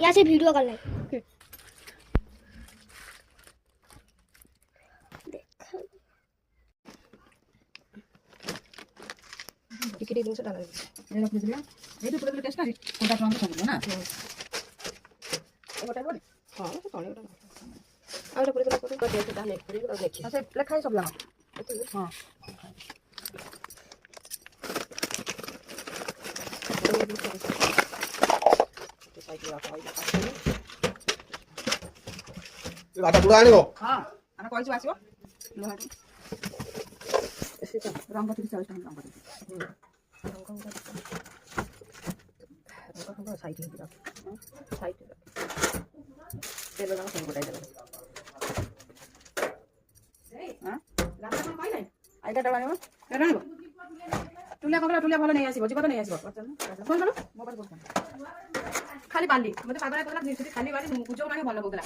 यहाँ से वीडियो कर ले टिकट दिन से डाला ये रख दिया ये तो पूरा टेस्ट करी कोटा टमाटर सब ना कोटा बोले हां तो तळे ओटा और पूरा पूरा को दे डाले पूरा देखी अच्छा लिखा है सब लगा हां 아까 누가 아니고? हां ana कोई से आसीबो लोहा ऐसे तो रंग का 40 टाइम रंग का साइड में दिया साइड में तेल लगा सब गोटाई देबो हां रास्ता कोन पाइ नै आइटा डबाने हो केना हो टुलिया भलो नै आसीबो जीवा तो नै आसीबो फोन करो मोबाइल फोन खाली बाली मते पागला पागला जिनिस खाली बाली पूजो माने भलो बोगला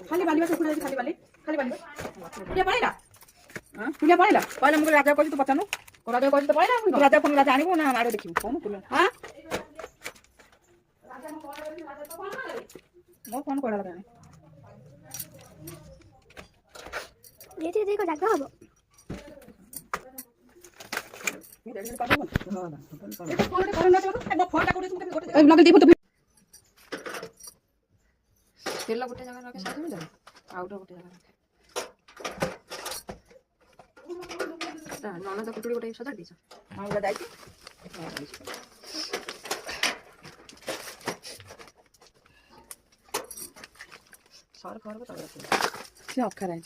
खाली बाली बस खुले खाली बाली टुलिया पाइला हां टुलिया पाइला पहिला मको राजा कहछि तो पचानु राजा कहछि तो पाइला राजा फोन राजा आनिबो ना मारो देखिबो कोन टुलिया हां राजा मो कॉल करछि राजा तो फोन करे मो फोन कोडा लगाने ये देखो जागा हबो मी देखि काटो हां ए फोन करे ना तो फोन टा कोडे तुमके गोटे ए लगे देबो तो तेल गोटे जगह रखे साइड में जा आउटर गोटे जगह रखे ता नॉन तो कुटुड़ी गोटे सजा दीछ हां उला दाइछि सार कर को तले से अखर है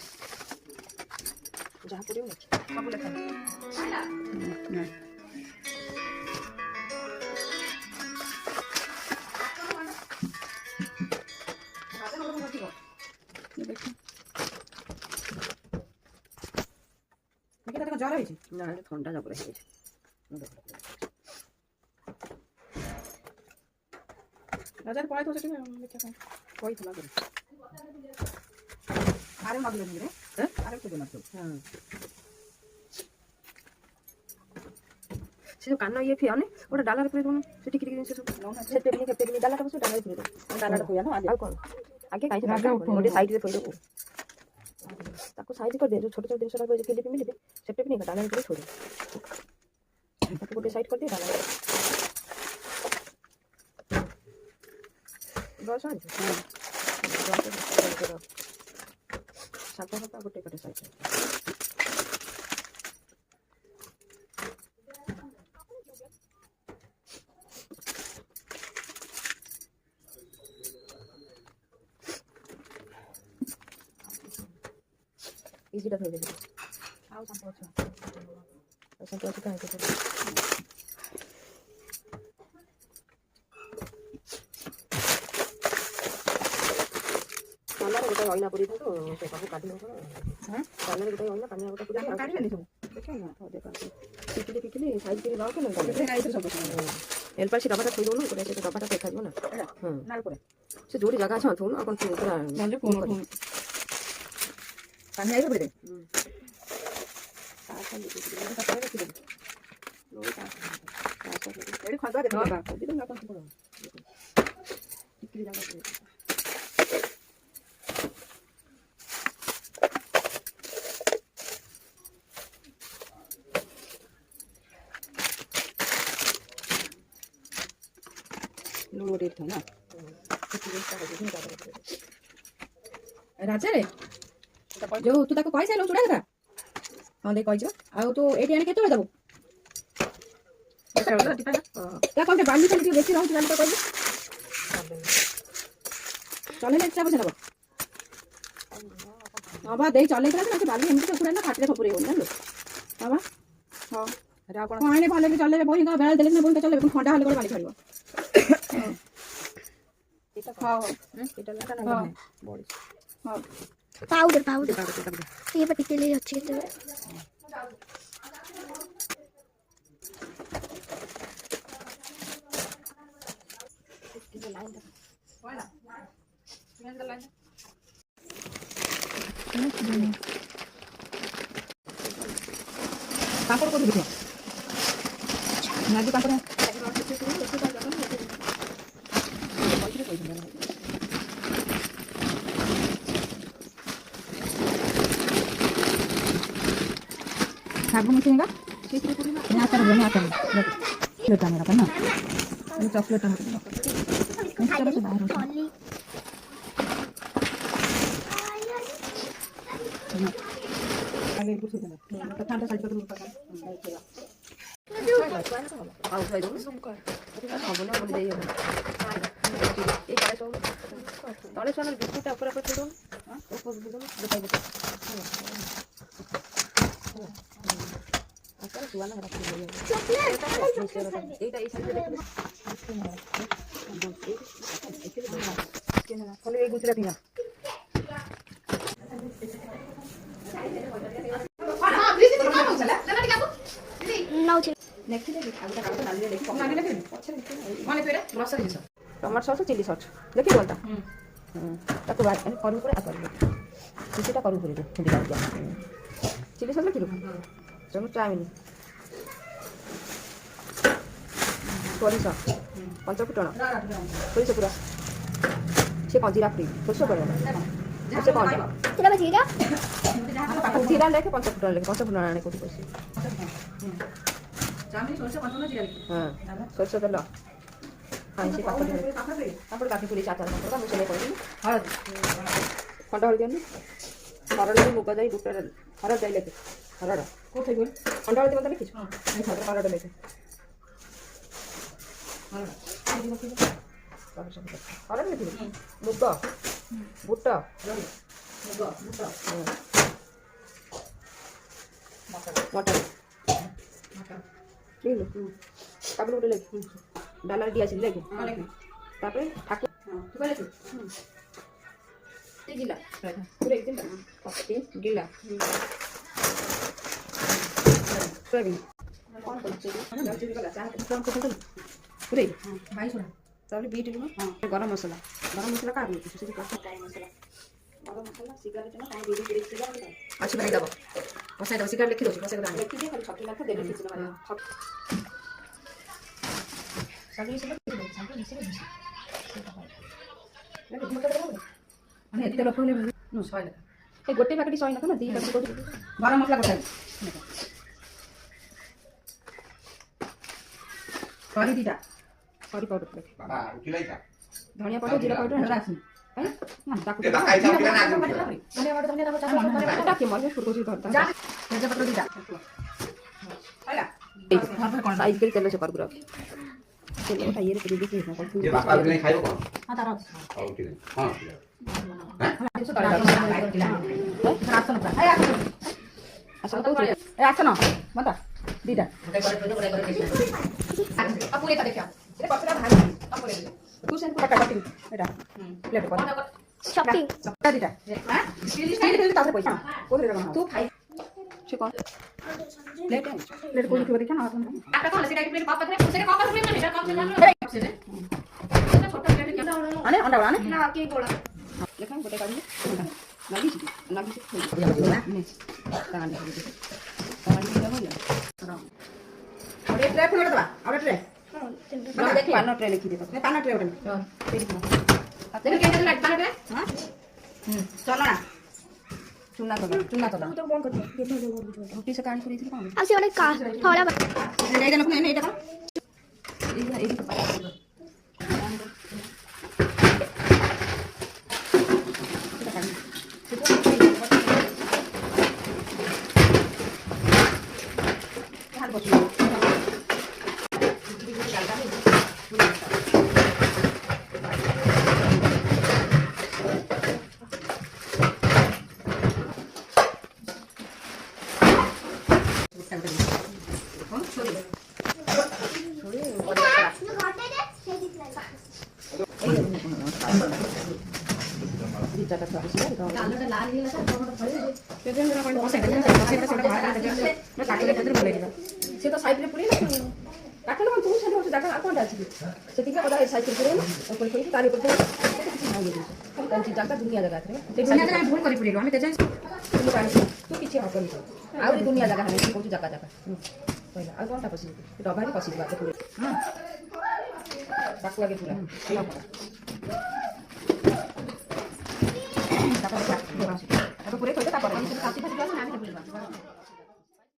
जहां पड़ियो ना सब लेखा ना জ্বর হয়েছে না ঠান্ডা জবরে হয়েছে রাজার পড়াই তো সেটা দেখে কই তোলা করে আরে মাগলে নি রে হ্যাঁ আরে তো না তো হ্যাঁ সে কান্ন ইয়ে ফিয়ানে ওটা ডালার করে দোনো সে টিকি টিকি জিনিস সব সে টেবিলে ডালাটা বসে ডালার করে দাও ডালাটা কইয়া না আগে কোন আগে কাইতে রাখা ওটা সাইড রে থইলো ताको साइड कर दे जो छोटे छोटे दिन से लगे क्लिप मिले से टिप नहीं डालने के लिए छोड़ ताको गोटे साइड कर दे डालने बस आ सात सात गोटे गोटे साइड इजी टा थोड़ी दे आओ संतो काहे के काला रे गोटा ओइना पड़ी था तो से काफी काटी लो हां काला रे गोटा ओइना पानी गोटा पूरा काटी ले सब देखो ना तो देखो पिकली साइड के लाओ के ना गाइस सब एल पर से डबाटा थई दो ना करे से डबाटा देखा दो ना हां नाल करे से जोड़ी जगह छ थो ना अपन पूरा नजे फोन पानी आई पड़े एड़ी खंदा दे बाबा दिदो ना कौन पड़ो टिकली जागा दे लो रेट था ना राजा रे जो तू ताको कहि साइलो चुड़ा था हां दे कहि जो आ तो एटी आने केतो दबो ता कोन बाली चली बेसी रहउ जान तो कहि चले ले चाबो चलाबो हां बा दे चले करा ना बाली एमती पुरा ना फाटले खपुरे हो ना लो हां बा हां रा कोन आने भाले के चले बोई का बेल देले ना बोई चले ठंडा हले बाली छड़िबो एटा खाओ एटा लटा ना बॉडी हां पाउडर ये पर टिकली अच्छी के पापड़ को देखो नाजी पापड़ साबुन मिसेगा ini akan berani akan lihat kamera kan nah ini coklat kan ini cara sudah harus ini itu sudah ঠান্ডা সাইড করে মুখ পাকান আউ যাই দো হবে না বলে দেই এই কাজ সব তাহলে সোনার বিস্কুটটা উপরে উপরে ছেড়ে দাও হ্যাঁ উপর দিও দেখাই দেখাই আচ্ছা সুয়ানা রাখতে হবে এইটা এই সাইডে দেখো তাহলে এই গুছরা দিনা নাও ছিল टमाटर सॉस चिली सॉस देखिए बोलता ताको बाद में करू করে আবার কিছুটা কरू করে দিই দিলাম চিলি সস কি রকম চলো চাইনি সরিষ পঞ্চফুটন সরিষ পুরা সে কোন জিরা ফ্রি সরিষ করে সে কোন তেরা জিরা জিরা লেখে পঞ্চফুটন আনে কোটি কইছি চামড়ি সরষে কত না জিরা লিখি হ্যাঁ সরিষ তেল আইসি পাপড় তারপরে কাটি পুরি চাটা করবা মিশিয়ে করে দিই হলদ খন্ডা হলদি আনি হরড় মুগ যাই বুটটা হরড় যাই লেখে হরড় কোথায় বল খন্ডা হলদি মতো লিখিস এই হরড় লেখে হরড় লেখে মুগ বুটটা মটর ঠিক আছে কাবুল উঠে লেখে ডালার দিয়েছিল লেখে তারপরে ঠাকুর তুই বলেছ গিলা পুরো একদিন গিলা সয়াবিন পুরে ভাই শোনা তাহলে বিট দিব গরম মশলা কার নিচ্ছি সেটা টাইম মশলা গরম মশলা সিগারেট না টাইম দিয়ে দিয়ে সিগারেট আচ্ছা ভাই দাও বসাই দাও সিগারেট লিখে দাও বসাই দাও লিখি দিয়ে খালি ছটি লেখা দেবে কিছু না সামনে এসে সামনে এসে মানে এতে লোক হলে নো ছয় টাকা এই গোটে প্যাকেট সয় না কেন দুই প্যাকেট করে গরম মশলা কোথায় সরি দিদা সরি পাউডার লেখে বাবা উঠিলাই তা ধনিয়া পাউডার জিরা পাউডার এটা রাখি না তাকু এটা খাই যাও কিনা না ধনিয়া পাউডার ধনিয়া পাউডার চামচ ধনিয়া পাউডার তাকে মনে শুরু করছি ধরতা যা তেজপাতা দিদা হলা সাইজ করে তেল সে করগুলো তেল ওটা ইয়ে করে দিয়েছি না কত যে বাবা উঠিলাই খাইবো কোন হ্যাঁ তারা খাও উঠিলাই হ্যাঁ আসলে তো আচ্ছা না মাতা দিদা তুই সেন পুরো কাটিং এটা প্লেট কর শপিং দিদা তারপরে পয়সা কোথায় রাখা তুই খাই সে কর প্লেট প্লেট করে দিও দেখো না আনে আন্ডা আনে না কি বলা লেখা গোটে কাটি লাগিস লাগিস কারণ আরে ট্রে ফুলে দাও আরে ট্রে দেখি পানো ট্রে লিখি দে পানা ট্রে ওটা দেখি কেটে লাগ পানো ট্রে হ্যাঁ চলো না চুনা তো তো বন্ধ করে রুটি সে কানি করেছিল পানি আসে অনেক কাজ খাওয়া এই দেখো না এটা এই সে তো সাইডে পুরি কাটলে কোন তুমি সাইডে বসে দেখা আর কোনটা আছে সেদিকে কথা সাইডে পুরি না ওপরে পুরি তার উপর কোন জায়গা দুনিয়া জায়গা আছে দুনিয়া আমি ভুল করে পুরিলো আমি তেজাই তুমি পানি তুই কিছু হকনি ଆଉ ଦୁନିଆ ଜାଗା ହେଲେ କୋଉଠି ଜାଗା ଜାଗା କହିଲା ଆଉ କଣଟା ପଶି ଡବାରେ ପଶିଯିବା ଏତେ ପୁରୀ ତାକୁ ଆଗେ ପୁରା ତାପରେ ପୁରୀ କହିଲେ ତାପରେ